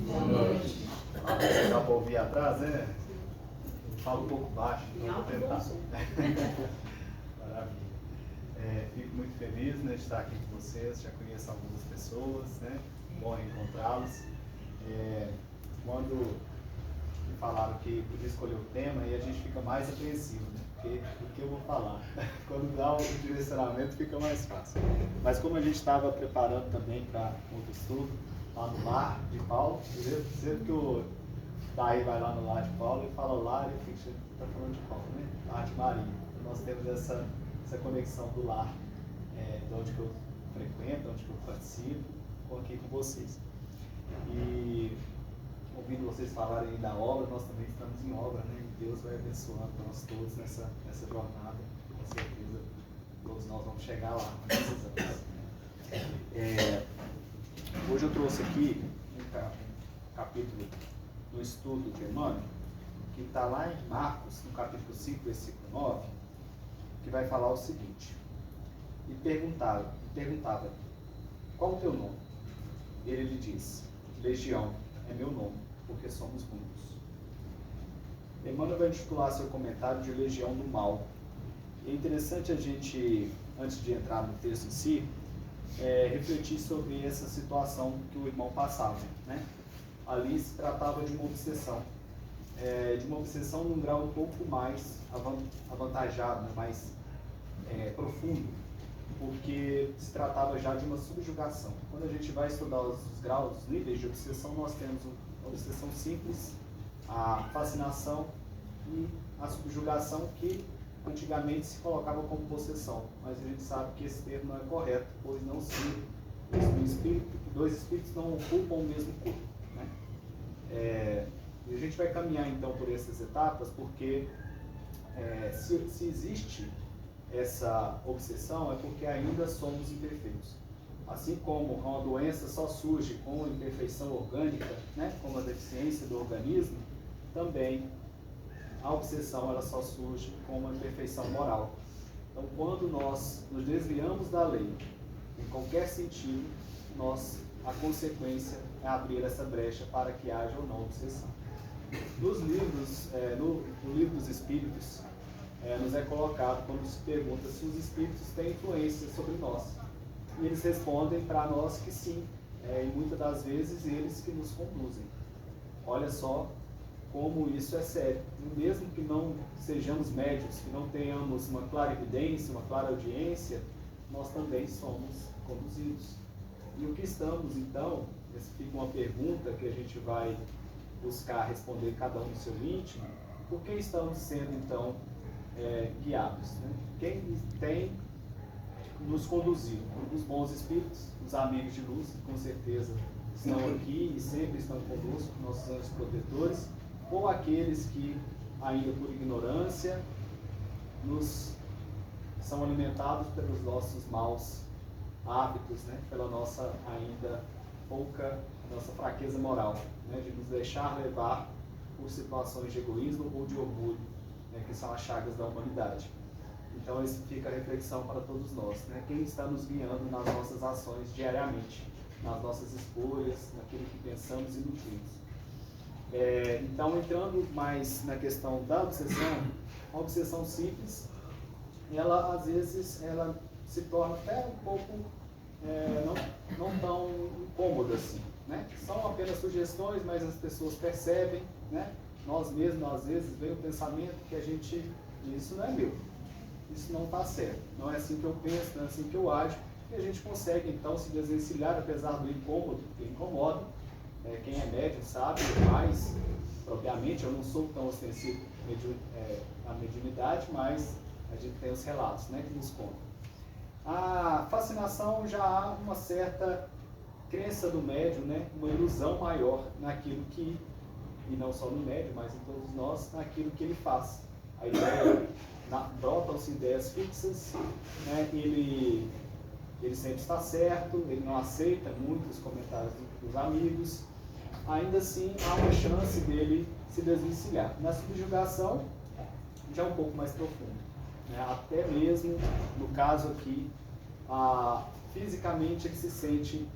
Boa noite. Dá para ouvir atrás, né? Fala um pouco baixo, então vou tentar. Maravilha. Fico muito feliz, né, de estar aqui com vocês. Já conheço algumas pessoas, né? Bom encontrá-los. Quando me falaram que podia escolher o tema, aí a gente fica mais apreensivo, né? Porque o que eu vou falar? Quando dá o direcionamento fica mais fácil. Mas como a gente estava preparando também para outro estudo, lá no lar de Paulo, sempre que o Daí vai lá no lar de Paulo e fala lar, e fica, está falando de Paulo, né? Lar de Maria. Então nós temos essa conexão do lar, de onde que eu frequento, onde que eu participo, aqui com vocês. E ouvindo vocês falarem aí da obra, nós também estamos em obra, né? E Deus vai abençoando nós todos nessa jornada, com certeza todos nós vamos chegar lá, mas precisamos. Hoje eu trouxe aqui um capítulo do estudo de Emmanuel, que está lá em Marcos, no capítulo 5, versículo 9, que vai falar o seguinte: e perguntava, qual o teu nome? Ele lhe disse, Legião é meu nome, porque somos muitos. Emmanuel vai intitular seu comentário de Legião do Mal. É interessante a gente, antes de entrar no texto em si, refletir sobre essa situação que o irmão passava, né? Ali se tratava de uma obsessão num grau um pouco mais avantajado, né? Mais profundo, porque se tratava já de uma subjugação. Quando a gente vai estudar os graus, os níveis de obsessão, nós temos a obsessão simples, a fascinação e a subjugação, que antigamente se colocava como possessão, mas a gente sabe que esse termo não é correto, pois não se dois espíritos não ocupam o mesmo corpo, né? E a gente vai caminhar então por essas etapas, porque se existe essa obsessão é porque ainda somos imperfeitos. Assim como uma doença só surge com a imperfeição orgânica, né, como a deficiência do organismo, também a obsessão ela só surge com uma imperfeição moral. Então, quando nós nos desviamos da lei, em qualquer sentido, a consequência é abrir essa brecha para que haja ou não obsessão. Nos livros, no livro dos Espíritos, nos é colocado quando se pergunta se os Espíritos têm influência sobre nós. E eles respondem para nós que sim, e muitas das vezes eles que nos conduzem. Olha só como isso é sério. E mesmo que não sejamos médios, que não tenhamos uma clara evidência, uma clara audiência, nós também somos conduzidos. E o que estamos, então, essa fica uma pergunta que a gente vai buscar responder cada um no seu íntimo: por que estamos sendo, então, guiados? Né? Quem tem nos conduzido? Os bons espíritos, os amigos de luz, que com certeza estão aqui e sempre estão conosco, nossos anjos protetores, ou aqueles que, ainda por ignorância, são alimentados pelos nossos maus hábitos, né? Pela nossa ainda nossa fraqueza moral, né? De nos deixar levar por situações de egoísmo ou de orgulho, né? Que são as chagas da humanidade. Então, isso fica a reflexão para todos nós, né? Quem está nos guiando nas nossas ações diariamente, nas nossas escolhas, naquilo que pensamos e nutrimos. Então, entrando mais na questão da obsessão, a obsessão simples, ela às vezes ela se torna até um pouco não tão incômoda assim, né? São apenas sugestões, mas as pessoas percebem, né? Nós mesmos às vezes vem o pensamento que isso não é meu, isso não está certo, não é assim que eu penso, não é assim que eu ajo, e a gente consegue então se desvencilhar, apesar do incômodo que incomoda. Quem é médium sabe, mas propriamente eu não sou tão ostensivo na mediunidade, mas a gente tem os relatos, né, que nos contam. A fascinação, já há uma certa crença do médium, né, uma ilusão maior naquilo que, e não só no médium, mas em todos nós, naquilo que ele faz. A ideia, brotam-se ideias fixas, né, ele sempre está certo, ele não aceita muitos comentários dos amigos. Ainda assim, há uma chance dele se desvencilhar. Na subjugação, já é um pouco mais profundo, né? Até mesmo, no caso aqui, fisicamente ele se sente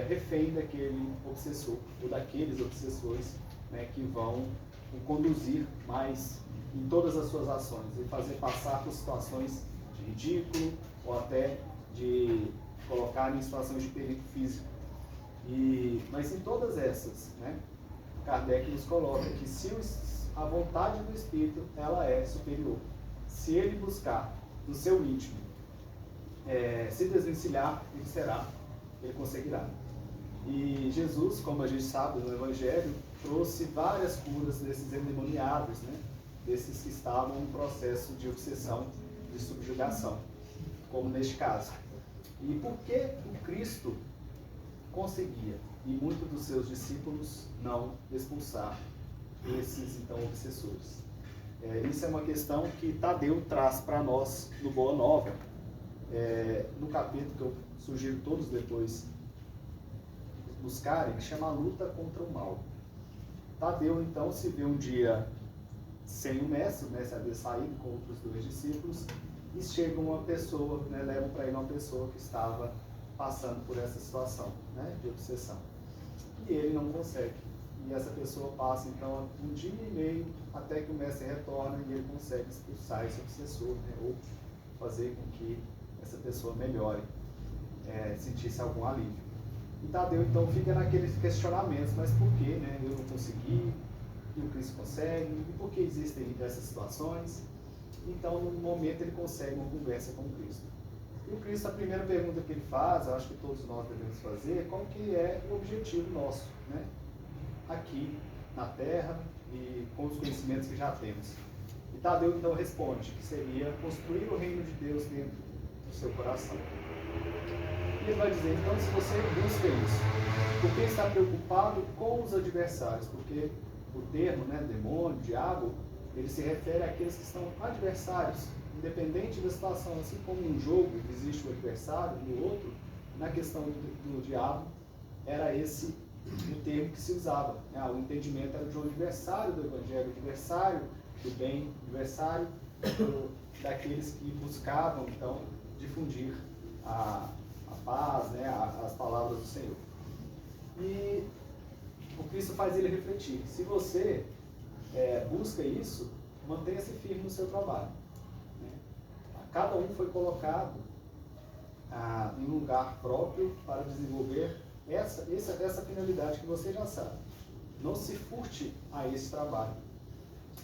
refém daquele obsessor, ou daqueles obsessores, né, que vão o conduzir mais em todas as suas ações e fazer passar por situações de ridículo ou até de colocar em situações de perigo físico. Mas em todas essas, né, Kardec nos coloca que se a vontade do Espírito ela é superior, se ele buscar no seu íntimo se desvencilhar, ele conseguirá. E Jesus, como a gente sabe no Evangelho, trouxe várias curas desses endemoniados, né? Desses que estavam em processo de obsessão, de subjugação, como neste caso. E por que o Cristo conseguia, e muitos dos seus discípulos, não expulsar esses, então, obsessores? Isso é uma questão que Tadeu traz para nós no Boa Nova, no capítulo que eu sugiro todos depois buscarem, que chama A Luta contra o Mal. Tadeu, então, se vê um dia sem o mestre havia saído com outros 2 discípulos, e chega uma pessoa, né, levam para ele uma pessoa que estava passando por essa situação, né, de obsessão. E ele não consegue. E essa pessoa passa, então, 1 dia e meio até que o mestre retorna e ele consegue expulsar esse obsessor, né, ou fazer com que essa pessoa melhore, sentisse algum alívio. E Tadeu, então, fica naqueles questionamentos, mas por que, né, eu não consegui, e o Cristo consegue, e por que existem essas situações? Então, no momento, ele consegue uma conversa com o Cristo. E o Cristo, a primeira pergunta que ele faz, eu acho que todos nós devemos fazer, qual que é o objetivo nosso, né, aqui na Terra e com os conhecimentos que já temos. E Tadeu, então, responde que seria construir o reino de Deus dentro do seu coração. E ele vai dizer, então, se você busca isso, por que está preocupado com os adversários? Porque o termo, né, demônio, diabo, ele se refere àqueles que são adversários, independente da situação. Assim como num jogo existe o adversário, no outro, na questão do diabo, era esse o termo que se usava. Né? O entendimento era de um adversário do Evangelho, adversário do bem, adversário daqueles que buscavam, então, difundir a paz, né, as palavras do Senhor. E o Cristo faz ele refletir. Se você busca isso, mantenha-se firme no seu trabalho. Né? Cada um foi colocado em um lugar próprio para desenvolver essa finalidade que você já sabe. Não se furte a esse trabalho.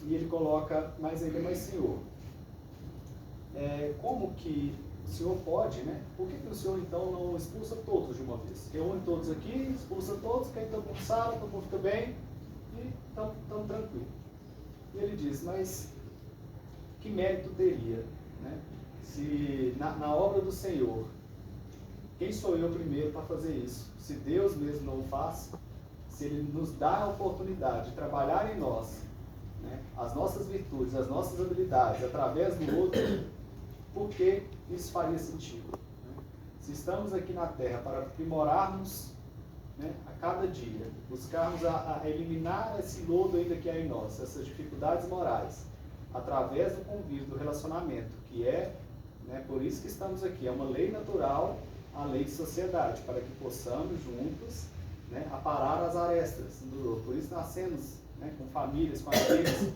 E ele coloca mais ainda, mas Senhor, como que o Senhor pode, né? Por que o Senhor então não expulsa todos de uma vez? Reúne todos aqui, expulsa todos, quem todo mundo sabe, todo mundo fica bem e estamos tranquilos. E ele diz, mas que mérito teria, né? Se na obra do Senhor, quem sou eu primeiro para fazer isso? Se Deus mesmo não o faz, se Ele nos dá a oportunidade de trabalhar em nós, né, as nossas virtudes, as nossas habilidades, através do outro, por que isso faria sentido? Né? Se estamos aqui na Terra para aprimorarmos, né, a cada dia, buscarmos a eliminar esse lodo ainda que há em nós, essas dificuldades morais, através do convívio, do relacionamento, que né, por isso que estamos aqui, é uma lei natural, a lei de sociedade, para que possamos juntos, né, aparar as arestas do outro. Por isso nascemos, né, com famílias, com aqueles,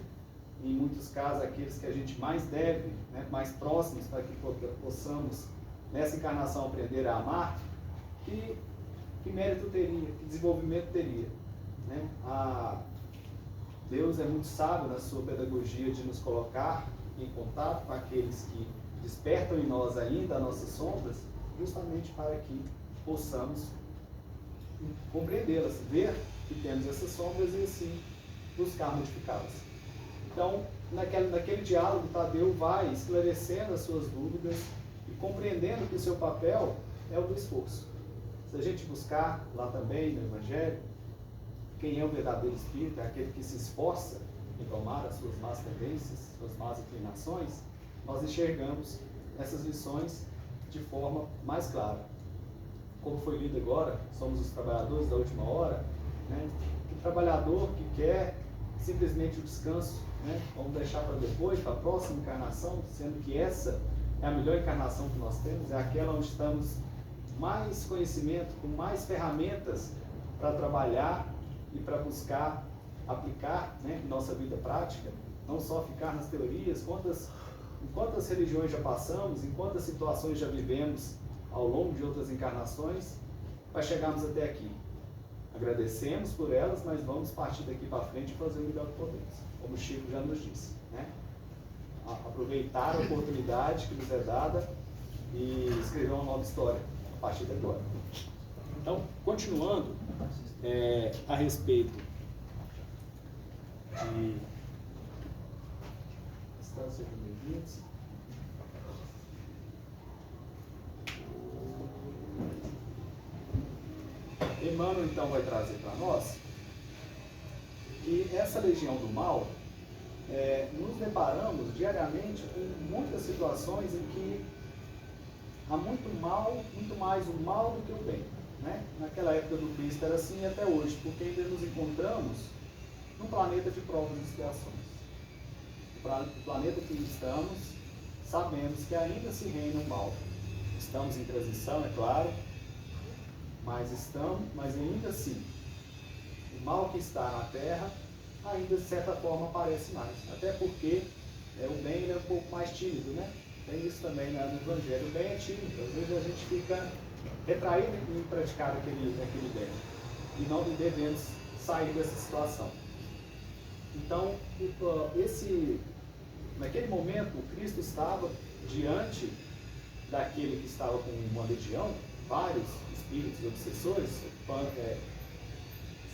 em muitos casos, aqueles que a gente mais deve, né, mais próximos, para que possamos, nessa encarnação, aprender a amar. Que mérito teria, que desenvolvimento teria? Né? Deus é muito sábio na sua pedagogia de nos colocar em contato com aqueles que despertam em nós ainda as nossas sombras, justamente para que possamos compreendê-las, ver que temos essas sombras e assim buscar modificá-las. Então, naquele diálogo, Tadeu vai esclarecendo as suas dúvidas e compreendendo que o seu papel é o do esforço. Se a gente buscar lá também no Evangelho, quem é o verdadeiro espírito é aquele que se esforça em tomar as suas más tendências, suas más inclinações, nós enxergamos essas lições de forma mais clara. Como foi lido agora, somos os trabalhadores da última hora, né? O trabalhador que quer simplesmente o descanso, né? Vamos deixar para depois, para a próxima encarnação, sendo que essa é a melhor encarnação que nós temos, é aquela onde estamos mais conhecimento, com mais ferramentas para trabalhar e para buscar aplicar, né, em nossa vida prática, não só ficar nas teorias, em quantas religiões já passamos, em quantas situações já vivemos ao longo de outras encarnações, para chegarmos até aqui. Agradecemos por elas, mas vamos partir daqui para frente e fazer o melhor que podemos, como o Chico já nos disse, né? Aproveitar a oportunidade que nos é dada e escrever uma nova história a partir de agora. Então, continuando a respeito de instância de limites, Emmanuel então vai trazer para nós que essa legião do mal, nos deparamos diariamente com muitas situações em que há muito mal, muito mais o mal do que o bem, né? Naquela época do Cristo era assim e até hoje, porque ainda nos encontramos num planeta de provas e expiações. O planeta que estamos, sabemos que ainda se reina o mal. Estamos em transição, é claro, mas ainda assim, o mal que está na Terra ainda de certa forma aparece mais, até porque o bem ele é um pouco mais tímido, né? Tem isso também no Evangelho, o bem é tímido, às vezes a gente fica retraído em praticar aquele bem, e não devemos sair dessa situação. Então, naquele momento, o Cristo estava diante daquele que estava com uma legião, vários espíritos obsessores,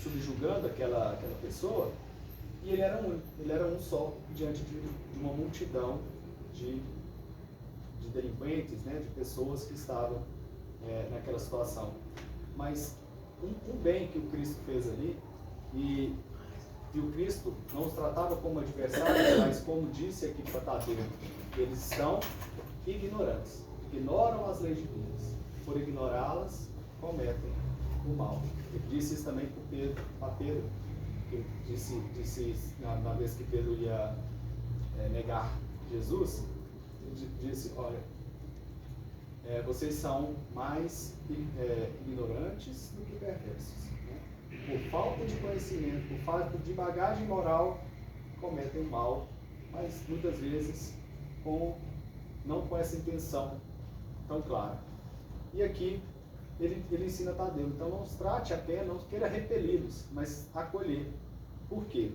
subjugando aquela pessoa, e ele era um só, diante de uma multidão de delinquentes, né, de pessoas que estavam naquela situação. Mas um bem que o Cristo fez ali, e o Cristo não os tratava como adversários, mas como disse aqui para Tadeu, eles são ignorantes, ignoram as leis divinas, por ignorá-las, cometem o mal. Ele disse isso também para Pedro, que disse na vez que Pedro ia negar Jesus, ele disse, olha, vocês são mais ignorantes do que perversos, né? Por falta de conhecimento, por falta de bagagem moral, cometem o mal, mas muitas vezes não com essa intenção tão clara. E aqui ele ensina a Tadeu, então não os trate apenas, não queira repeli-los, mas acolher. Por quê?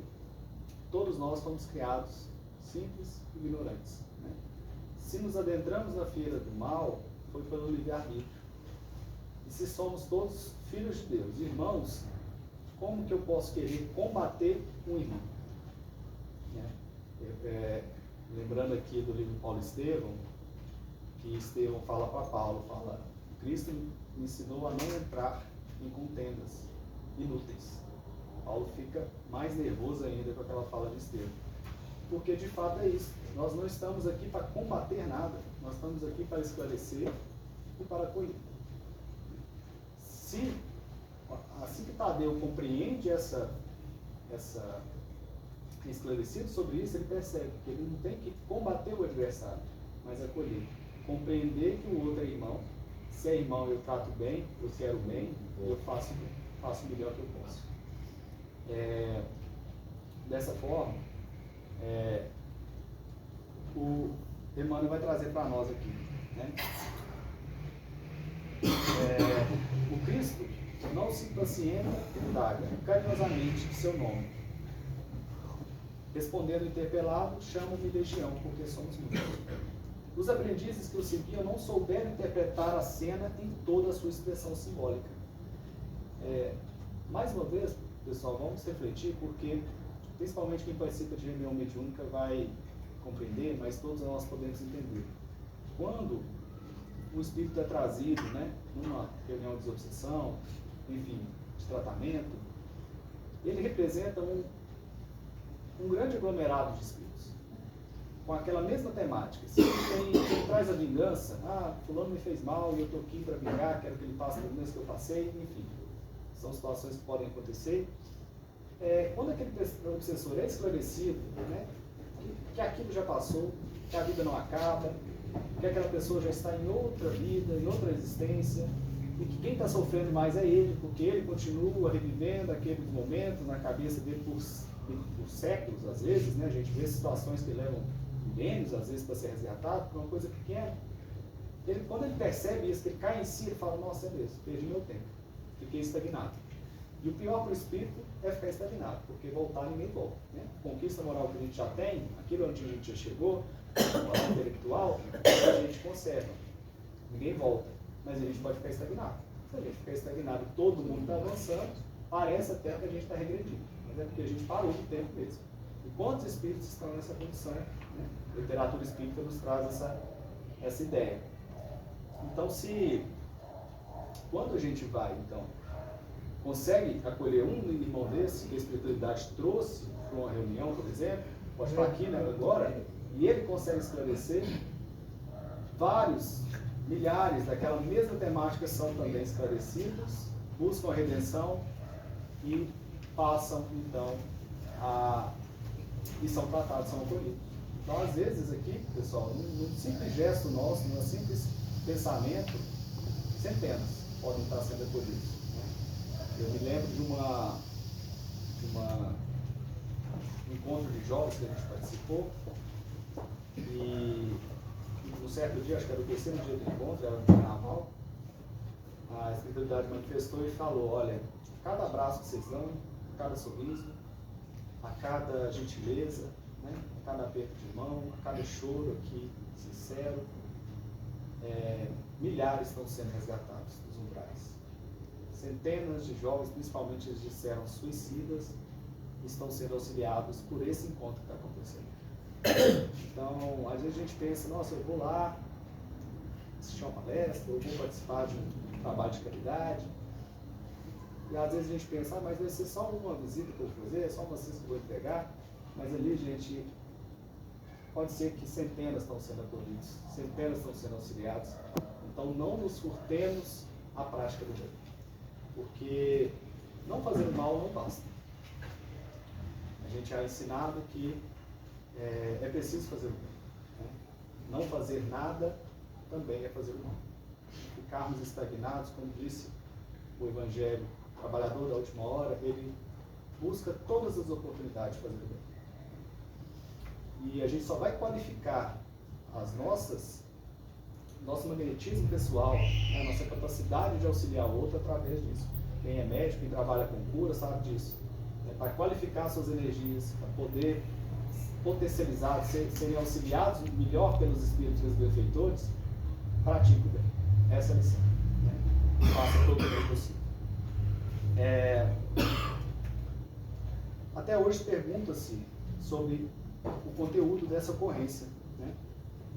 Todos nós fomos criados simples e ignorantes, né? Se nos adentramos na feira do mal, foi pelo livre-arbítrio. E se somos todos filhos de Deus, irmãos, como que eu posso querer combater um irmão? Lembrando aqui do livro Paulo Estevão, que Estevão fala para Paulo, Cristo me ensinou a não entrar em contendas inúteis. Paulo fica mais nervoso ainda com aquela fala de Estevão. Porque de fato é isso. Nós não estamos aqui para combater nada. Nós estamos aqui para esclarecer e para acolher. Assim que Tadeu compreende esclarecido sobre isso, ele percebe que ele não tem que combater o adversário, mas acolher. Compreender que o outro é irmão. Se é irmão, eu trato bem, eu quero bem, eu faço o melhor que eu posso. Dessa forma, o Emmanuel vai trazer para nós aqui, né? O Cristo não se impacienta, indaga carinhosamente seu nome. Respondendo interpelado, chama-me legião, porque somos muitos. Os aprendizes que o seguiam não souberam interpretar a cena em toda a sua expressão simbólica. Mais uma vez, pessoal, vamos refletir, porque principalmente quem participa de reunião mediúnica vai compreender, mas todos nós podemos entender. Quando o espírito é trazido, né, numa reunião de desobsessão, enfim, de tratamento, ele representa um grande aglomerado de espíritos, com aquela mesma temática. Se quem traz a vingança, fulano me fez mal e eu estou aqui para vingar, quero que ele passe pelo mesmo que eu passei, enfim, são situações que podem acontecer. Quando aquele obsessor é esclarecido, né, que aquilo já passou, que a vida não acaba, que aquela pessoa já está em outra vida, em outra existência, e que quem está sofrendo mais é ele, porque ele continua revivendo aqueles momentos na cabeça dele por séculos, às vezes, né? A gente vê situações que levam milênios, às vezes, para ser resgatado, por uma coisa pequena. Quando ele percebe isso, que ele cai em si, ele fala, nossa, é mesmo, perdi meu tempo, fiquei estagnado. E o pior para o espírito é ficar estagnado, porque voltar ninguém volta. Né? Conquista moral que a gente já tem, aquilo onde a gente já chegou, moral intelectual, a gente conserva. Ninguém volta, mas a gente pode ficar estagnado. Se a gente ficar estagnado, todo mundo está avançando, parece até que a gente está regredindo. Mas é porque a gente parou do tempo mesmo. E quantos espíritos estão nessa condição? Né? A literatura espírita nos traz essa ideia. Então, quando a gente vai, então, consegue acolher um irmão desse, que a espiritualidade trouxe para uma reunião, por exemplo, pode estar aqui, né, agora, e ele consegue esclarecer, vários, milhares daquela mesma temática são também esclarecidos, buscam a redenção e passam, então, e são tratados, são acolhidos. Então, às vezes aqui, pessoal, num simples gesto nosso, num simples pensamento, centenas podem estar sendo acolhidos. Eu me lembro de um encontro de jovens que a gente participou, e um certo dia, acho que era o terceiro dia do encontro, era no carnaval, a espiritualidade manifestou e falou, olha, cada abraço que vocês dão, a cada sorriso, a cada gentileza, né, a cada aperto de mão, a cada choro aqui sincero, milhares estão sendo resgatados dos umbrais. Centenas de jovens, principalmente eles disseram suicidas, estão sendo auxiliados por esse encontro que está acontecendo. Então, às vezes a gente pensa, nossa, eu vou lá assistir uma palestra, eu vou participar de um trabalho de caridade. E às vezes a gente pensa, mas vai ser só uma visita que eu vou fazer, é só uma cesta que eu vou entregar. Mas ali, gente, pode ser que centenas estão sendo acolhidos, centenas estão sendo auxiliados. Então, não nos furtemos a prática do bem. Porque não fazer o mal não basta. A gente é ensinado que é preciso fazer o bem. Né? Não fazer nada também é fazer o mal. Ficarmos estagnados, como disse o Evangelho, o trabalhador da última hora, ele busca todas as oportunidades de fazer o bem. E a gente só vai qualificar nosso magnetismo pessoal, a nossa capacidade de auxiliar o outro através disso. Quem é médico e trabalha com cura sabe disso. Para qualificar suas energias, para poder potencializar, serem auxiliados melhor pelos espíritos e os benfeitores, pratique o bem. Essa é a lição. Né? Faça todo o bem possível. Até hoje pergunta-se sobre o conteúdo dessa ocorrência. Né?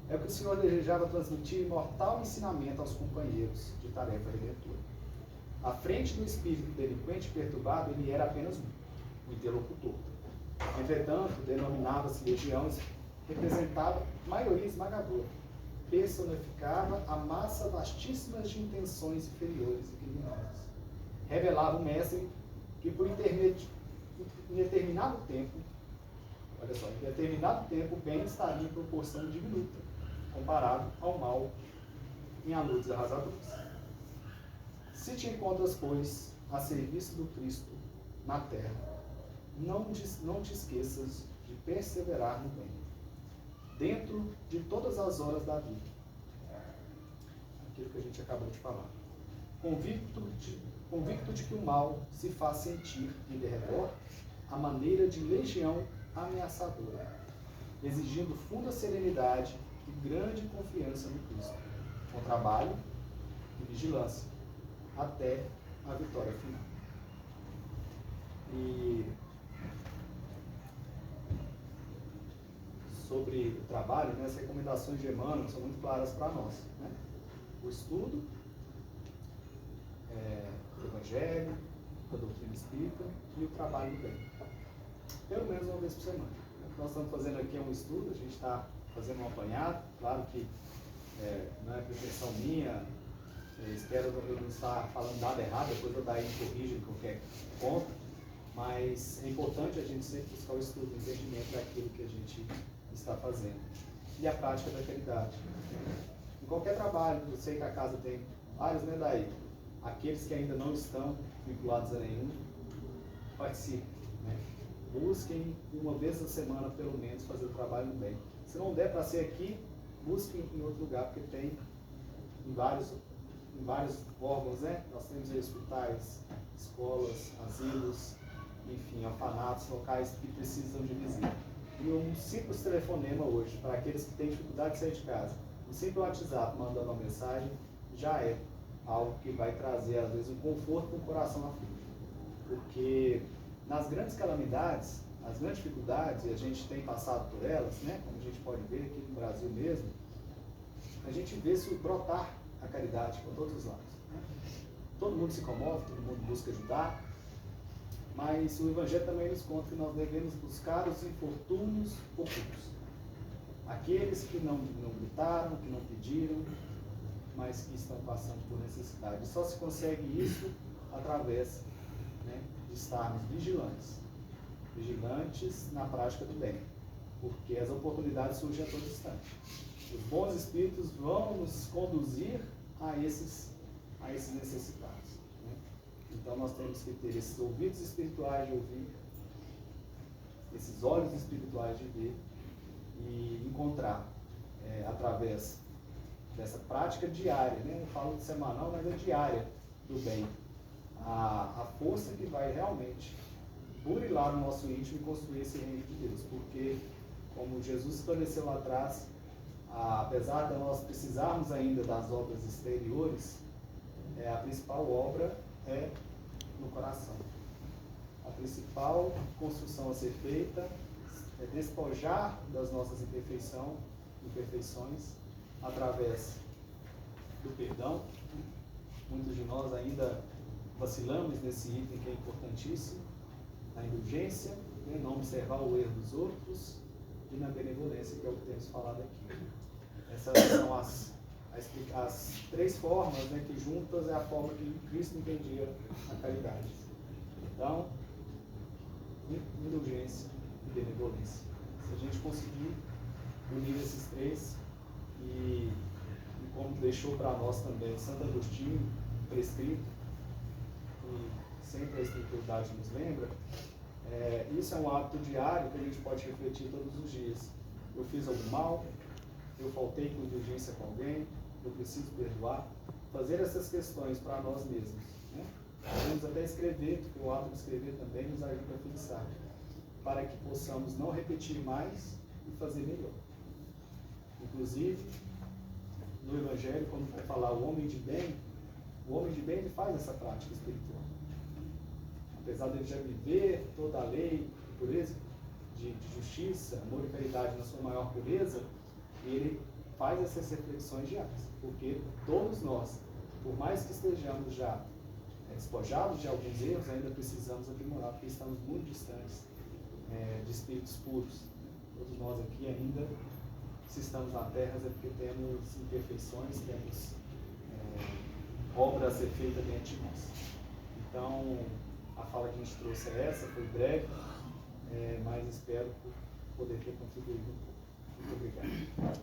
É o que o Senhor desejava transmitir imortal ensinamento aos companheiros de tarefa redentora. À frente do espírito delinquente perturbado, ele era apenas um interlocutor. Entretanto, denominava-se legião, representava maioria esmagadora, personificava a massa vastíssima de intenções inferiores e criminosas. Revelava o mestre que por em determinado tempo, olha só, em determinado tempo o bem estaria em proporção diminuta, comparado ao mal em aludes arrasadores. Se te encontras, pois, a serviço do Cristo na terra, não te esqueças de perseverar no bem, dentro de todas as horas da vida. Aquilo que a gente acabou de falar. Convicto de que o mal se faz sentir em derredor à maneira de legião ameaçadora, exigindo funda serenidade e grande confiança no Cristo, com trabalho e vigilância, até a vitória final. E sobre o trabalho, né, as recomendações de Emmanuel são muito claras para nós. Né? O estudo, o Evangelho, a doutrina espírita e o trabalho do bem. Pelo menos uma vez por semana. O que nós estamos fazendo aqui é um estudo, a gente está fazendo um apanhado, claro que não é pretensão minha, espero eu não estar falando nada errado, depois eu daí corrijo em qualquer ponto, mas é importante a gente sempre buscar o estudo, o entendimento daquilo que a gente está fazendo. E a prática da caridade. Em qualquer trabalho, eu sei que a casa tem vários, né, daí? Aqueles que ainda não estão vinculados a nenhum, participem, né? Busquem uma vez na semana, pelo menos, fazer o trabalho no bem. Se não der para ser aqui, busquem em outro lugar, porque tem em vários órgãos, né? Nós temos aí hospitais, escolas, asilos, enfim, orfanatos, locais que precisam de visita. E um simples telefonema hoje, para aqueles que têm dificuldade de sair de casa, um simples WhatsApp mandando uma mensagem, já é algo que vai trazer, às vezes, um conforto no coração aflito. Porque nas grandes calamidades, as grandes dificuldades, e a gente tem passado por elas, né? Como a gente pode ver aqui no Brasil mesmo, a gente vê se brotar a caridade por todos os lados, né? Todo mundo se comove, todo mundo busca ajudar, mas o Evangelho também nos conta que nós devemos buscar os infortúnios ocultos. Aqueles que não gritaram, que não pediram, mas que estão passando por necessidade. Só se consegue isso através, né, de estarmos vigilantes na prática do bem, porque as oportunidades surgem a todo instante. Os bons espíritos vão nos conduzir a esses necessitados, né? Então nós temos que ter esses ouvidos espirituais de ouvir, esses olhos espirituais de ver e encontrar, através dessa prática diária, né? Eu falo de semanal, mas é diária do bem, a força que vai realmente burilar no nosso íntimo e construir esse reino de Deus, porque, como Jesus esclareceu lá atrás, apesar de nós precisarmos ainda das obras exteriores, a principal obra é no coração. A principal construção a ser feita é despojar das nossas imperfeições através do perdão. Muitos de nós ainda vacilamos nesse item que é importantíssimo, na indulgência, né? Não observar o erro dos outros, e na benevolência, que é o que temos falado aqui. Essas são as três formas, né, que juntas é a forma que Cristo entendia a caridade. Então, indulgência e benevolência. Se a gente conseguir unir esses três, e como deixou para nós também Santo Agostinho, prescrito, e sempre a Espiritualidade nos lembra, isso é um hábito diário que a gente pode refletir todos os dias. Eu fiz algum mal, eu faltei com indulgência com alguém, eu preciso perdoar. Fazer essas questões para nós mesmos, né? Podemos até escrever, porque o hábito de escrever também nos ajuda a fixar, para que possamos não repetir mais e fazer melhor. Inclusive, no Evangelho, quando vai falar o homem de bem ele faz essa prática espiritual. Apesar de ele já viver toda a lei, pureza, de justiça, amor e caridade na sua maior pureza, ele faz essas reflexões diárias, porque todos nós, por mais que estejamos já despojados de alguns erros, ainda precisamos aprimorar, porque estamos muito distantes de espíritos puros. Todos nós aqui ainda, se estamos na Terra, é porque temos imperfeições, temos obra a ser feita dentro de nós. Então, a fala que a gente trouxe é essa, foi breve, mas espero poder ter contribuído um pouco. Muito obrigado.